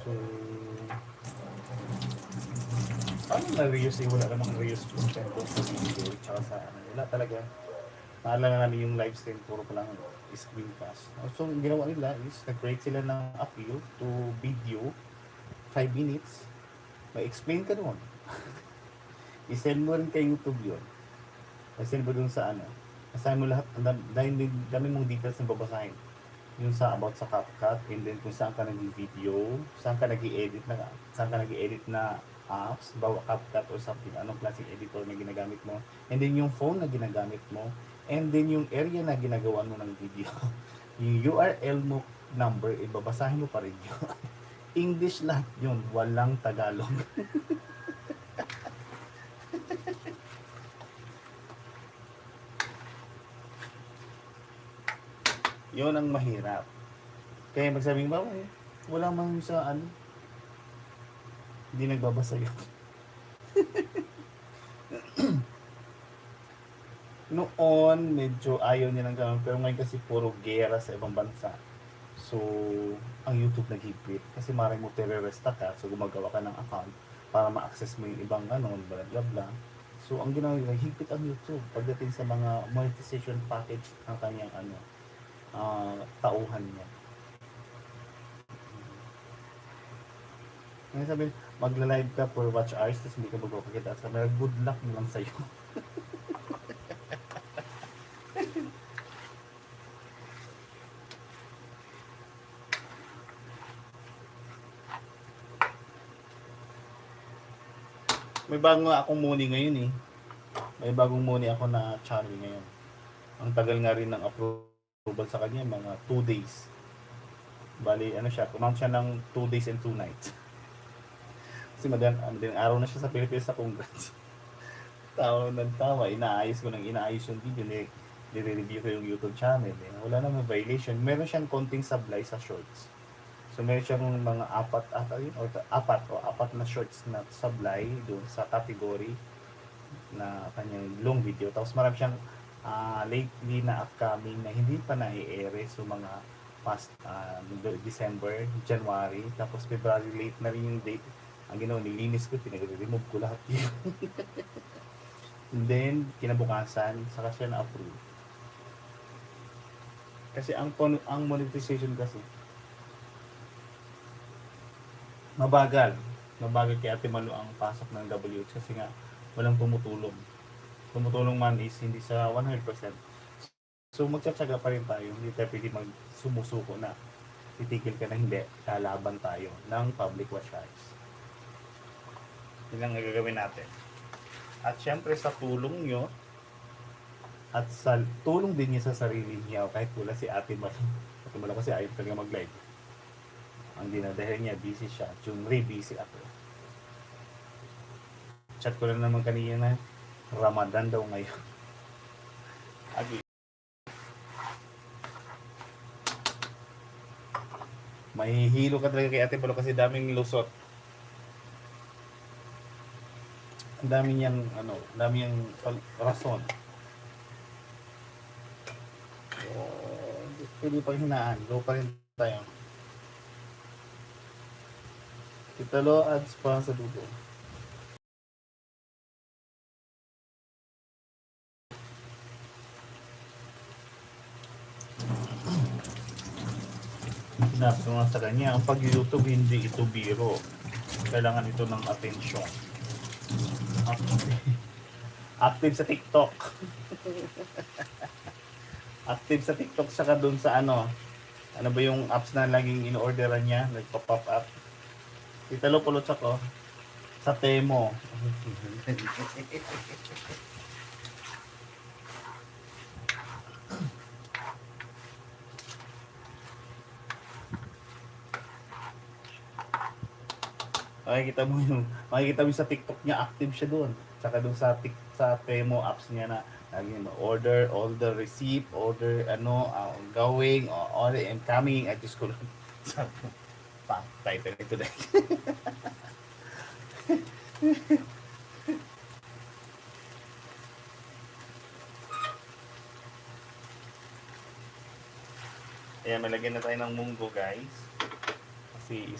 So, paano na-reuse eh? Wala namang reuse content doon sa video tsaka sa ano. Wala talaga. Naalala namin yung live stream, puro pa lang screencast. So, ang ginawa nila is nag-create sila ng appeal to video, 5 minutes. May explain ka doon. I-send mo rin kay YouTube yun. I-send mo doon sa ano. Asahin mo lahat, dami mong details na babasahin. Yung sa about sa CapCut, and then kung saan ka nag-video, saan ka nag-edit na apps, bawa CapCut or something, anong klaseng editor na ginagamit mo, and then yung phone na ginagamit mo, and then yung area na ginagawa mo ng video. Yung URL mo number, ibabasahin mo pa rin yun. English lahat yun, walang Tagalog. Yun ang mahirap. Kaya magsabing ba, wala man sa ano, hindi nagbabasa yun. Noon, medyo ayaw niya ng gano'n. Pero ngayon kasi puro gera sa ibang bansa. So, ang YouTube nag-higpit. Kasi maray mo terorista ka, so gumagawa ka ng account para ma-access mo yung ibang ano, bla bla bla. So, ang ginawa nila, higpit ang YouTube pagdating sa mga monetization package ng kanyang ano, tauhan niya. Ngayon sabi, magla-live ka for watch hours, tapos hindi ka magpapakita. Sabi, good luck mo lang sa'yo. May bagong akong money ngayon eh. May bagong money ako na channel ngayon. Ang tagal nga rin ng approval sa kanya, mga 2 days. Bali, ano siya, kumount siya ng 2 days and 2 nights. Kasi madaling araw na siya sa Pilipinas sa Congress. Tawa ng tawa, inaayos yung video, nire-review ko yung YouTube channel. Eh. Wala namang violation. Meron siyang konting sablay sa shorts. So meron siyang mga apat na shorts na sablay doon sa category na kanyang long video. Tapos marami siyang lately na upcoming na hindi pa na-i-air. So mga past December, January, tapos February late na rin yung date. Ang ginawa, nilinis ko, pinag-remove ko lahat yun. And then, kinabukasan, saka siya na-approve. Kasi ang monetization kasi, mabagal. Mabagal kay Ate Malu ang pasok ng WH kasi nga walang tumutulong. Tumutulong man is hindi sa 100%. So magtsatsaga pa rin tayo. Hindi tayo pwede magsumusuko na titigil ka na hindi. Lalaban tayo ng public watch eyes. Yun ang gagawin natin. At syempre sa tulong nyo, at sa tulong din niya sa sarili niya, kahit wala si Ate Malu. Ate Malu kasi ayaw talaga mag-live. Ang dinadahil niya, busy siya. Jumri, busy ako. Chat ko lang naman kanina na Ramadan daw ngayon. Agi. Mahihilo ka talaga kay Ate Malu kasi daming lusot. Ang dami niyang dami niyang rason. Pwede pang hinaan. Go pa rin tayo. Italo ads pa sa dugo. Sinabi ko nga sa kanya, ang pag-YouTube hindi ito biro. Kailangan ito ng atensyon. Active sa TikTok. Active sa TikTok saka doon sa ano ba yung apps na laging in-orderan niya, nagpa-pop up. Italo pulot ako sa Temo. Makikita mo sa TikTok niya, active siya doon. Saka doon sa Temo apps niya na order, all the receipt, order going, order and coming. I just ko sa title nito dahil. Ayan, malagyan na tayo ng munggo guys. Kasi